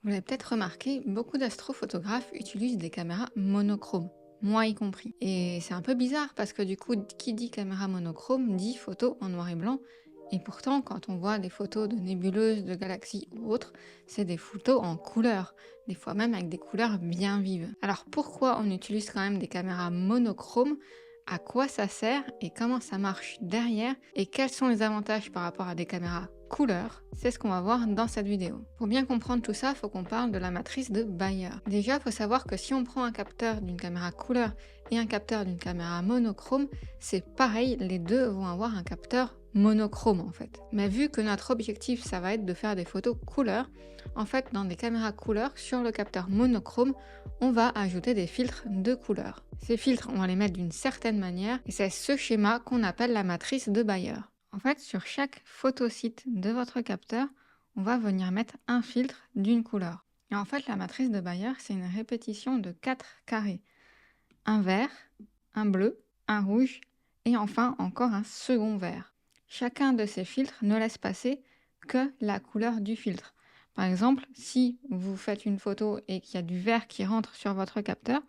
Vous l'avez peut-être remarqué, beaucoup d'astrophotographes utilisent des caméras monochromes, moi y compris. Et c'est un peu bizarre parce que du coup, qui dit caméra monochrome dit photo en noir et blanc. Et pourtant, quand on voit des photos de nébuleuses, de galaxies ou autres, c'est des photos en couleur, des fois même avec des couleurs bien vives. Alors pourquoi on utilise quand même des caméras monochromes? À quoi ça sert et comment ça marche derrière et quels sont les avantages par rapport à des caméras couleur, c'est ce qu'on va voir dans cette vidéo. Pour bien comprendre tout ça, il faut qu'on parle de la matrice de Bayer. Déjà, il faut savoir que si on prend un capteur d'une caméra couleur et un capteur d'une caméra monochrome, c'est pareil, les deux vont avoir un capteur monochrome en fait. Mais vu que notre objectif, ça va être de faire des photos couleur, en fait, dans des caméras couleur, sur le capteur monochrome, on va ajouter des filtres de couleur. Ces filtres, on va les mettre d'une certaine manière et c'est ce schéma qu'on appelle la matrice de Bayer. En fait, sur chaque photosite de votre capteur, on va venir mettre un filtre d'une couleur. Et en fait, la matrice de Bayer, c'est une répétition de 4 carrés. Un vert, un bleu, un rouge et enfin encore un second vert. Chacun de ces filtres ne laisse passer que la couleur du filtre. Par exemple, si vous faites une photo et qu'il y a du vert qui rentre sur votre capteur,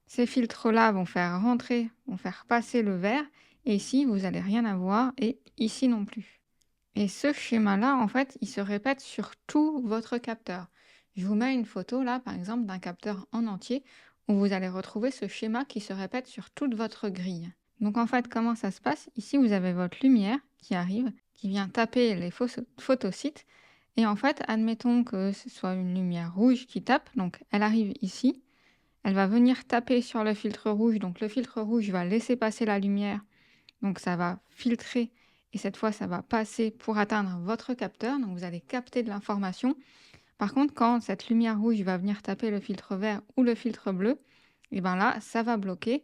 ces filtres-là vont faire rentrer, vont faire passer le vert, et ici, vous n'allez rien avoir, et ici non plus. Et ce schéma-là, en fait, il se répète sur tout votre capteur. Je vous mets une photo, là, par exemple, d'un capteur en entier, où vous allez retrouver ce schéma qui se répète sur toute votre grille. Donc, en fait, comment ça se passe? Ici, vous avez votre lumière qui arrive, qui vient taper les photosites, et en fait, admettons que ce soit une lumière rouge qui tape, donc elle arrive ici, elle va venir taper sur le filtre rouge, donc le filtre rouge va laisser passer la lumière, donc ça va filtrer et cette fois ça va passer pour atteindre votre capteur, donc vous allez capter de l'information. Par contre, quand cette lumière rouge va venir taper le filtre vert ou le filtre bleu, et bien là ça va bloquer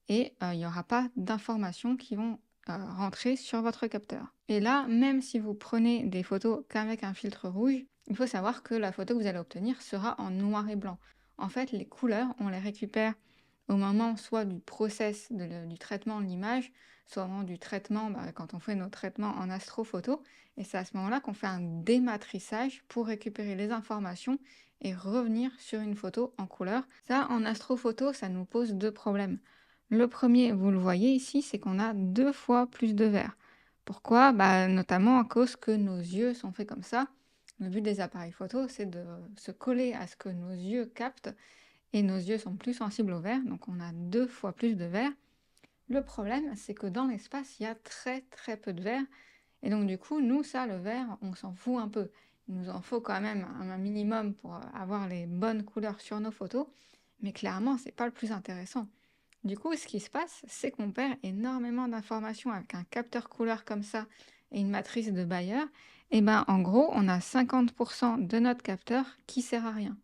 et il n'y aura pas d'informations qui vont rentrer sur votre capteur. Et là, même si vous prenez des photos qu'avec un filtre rouge, il faut savoir que la photo que vous allez obtenir sera en noir et blanc. En fait, les couleurs, on les récupère au moment soit du process du traitement de l'image, soit au moment du traitement, quand on fait nos traitements en astrophoto. Et c'est à ce moment-là qu'on fait un dématrissage pour récupérer les informations et revenir sur une photo en couleur. Ça, en astrophoto, ça nous pose deux problèmes. Le premier, vous le voyez ici, c'est qu'on a 2 fois plus de vert. Pourquoi? Notamment à cause que nos yeux sont faits comme ça. Le but des appareils photo, c'est de se coller à ce que nos yeux captent et nos yeux sont plus sensibles au vert, donc on a 2 fois plus de vert. Le problème, c'est que dans l'espace, il y a très très peu de vert et donc du coup, nous, ça, le vert, on s'en fout un peu. Il nous en faut quand même un minimum pour avoir les bonnes couleurs sur nos photos, mais clairement, c'est pas le plus intéressant. Du coup, ce qui se passe, c'est qu'on perd énormément d'informations avec un capteur couleur comme ça et une matrice de Bayer. Et en gros, on a 50% de notre capteur qui sert à rien.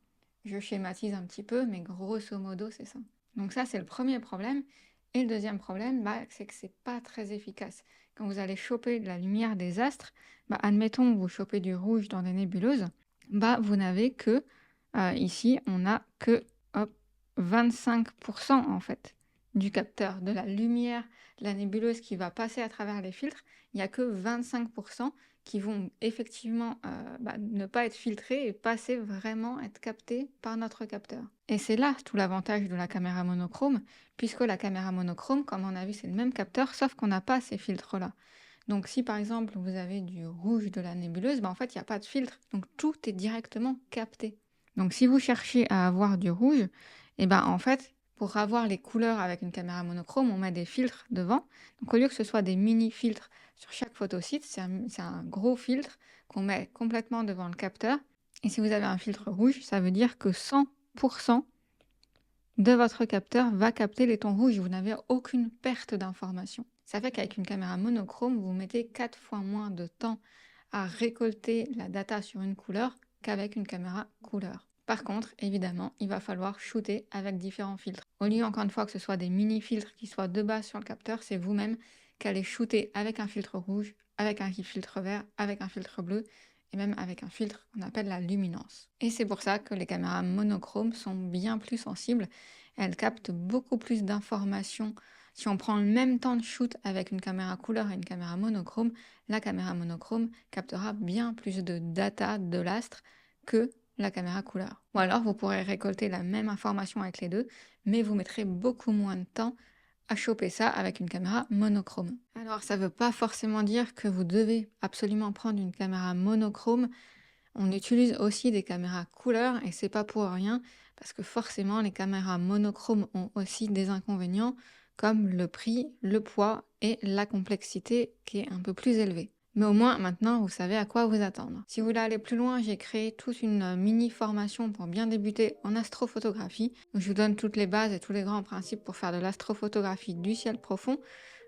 Je schématise un petit peu, mais grosso modo, c'est ça. Donc ça, c'est le premier problème. Et le deuxième problème, c'est que c'est pas très efficace. Quand vous allez choper de la lumière des astres, admettons que vous chopez du rouge dans des nébuleuses, vous n'avez que, ici, on a que hop, 25% en fait du capteur, de la lumière de la nébuleuse qui va passer à travers les filtres. Il n'y a que 25% qui vont effectivement ne pas être filtrés et passer vraiment, être captés par notre capteur. Et c'est là tout l'avantage de la caméra monochrome, puisque la caméra monochrome, comme on a vu, c'est le même capteur, sauf qu'on n'a pas ces filtres-là. Donc si par exemple vous avez du rouge de la nébuleuse, en fait il n'y a pas de filtre, donc tout est directement capté. Donc si vous cherchez à avoir du rouge, en fait, pour avoir les couleurs avec une caméra monochrome, on met des filtres devant. Donc au lieu que ce soit des mini-filtres sur chaque photosite, c'est un gros filtre qu'on met complètement devant le capteur. Et si vous avez un filtre rouge, ça veut dire que 100% de votre capteur va capter les tons rouges. Vous n'avez aucune perte d'information. Ça fait qu'avec une caméra monochrome, vous mettez 4 fois moins de temps à récolter la data sur une couleur qu'avec une caméra couleur. Par contre, évidemment, il va falloir shooter avec différents filtres. Au lieu, encore une fois, que ce soit des mini-filtres qui soient de base sur le capteur, c'est vous-même qui allez shooter avec un filtre rouge, avec un filtre vert, avec un filtre bleu et même avec un filtre qu'on appelle la luminance. Et c'est pour ça que les caméras monochromes sont bien plus sensibles. Elles captent beaucoup plus d'informations. Si on prend le même temps de shoot avec une caméra couleur et une caméra monochrome, la caméra monochrome captera bien plus de data de l'astre que la caméra couleur. Ou alors vous pourrez récolter la même information avec les deux, mais vous mettrez beaucoup moins de temps à choper ça avec une caméra monochrome. Alors ça ne veut pas forcément dire que vous devez absolument prendre une caméra monochrome. On utilise aussi des caméras couleur et c'est pas pour rien parce que forcément les caméras monochromes ont aussi des inconvénients comme le prix, le poids et la complexité qui est un peu plus élevée. Mais au moins maintenant vous savez à quoi vous attendre. Si vous voulez aller plus loin, j'ai créé toute une mini formation pour bien débuter en astrophotographie. Où je vous donne toutes les bases et tous les grands principes pour faire de l'astrophotographie du ciel profond.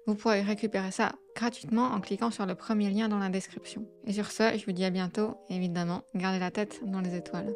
Vous pourrez récupérer ça gratuitement en cliquant sur le premier lien dans la description. Et sur ce, je vous dis à bientôt et évidemment, gardez la tête dans les étoiles.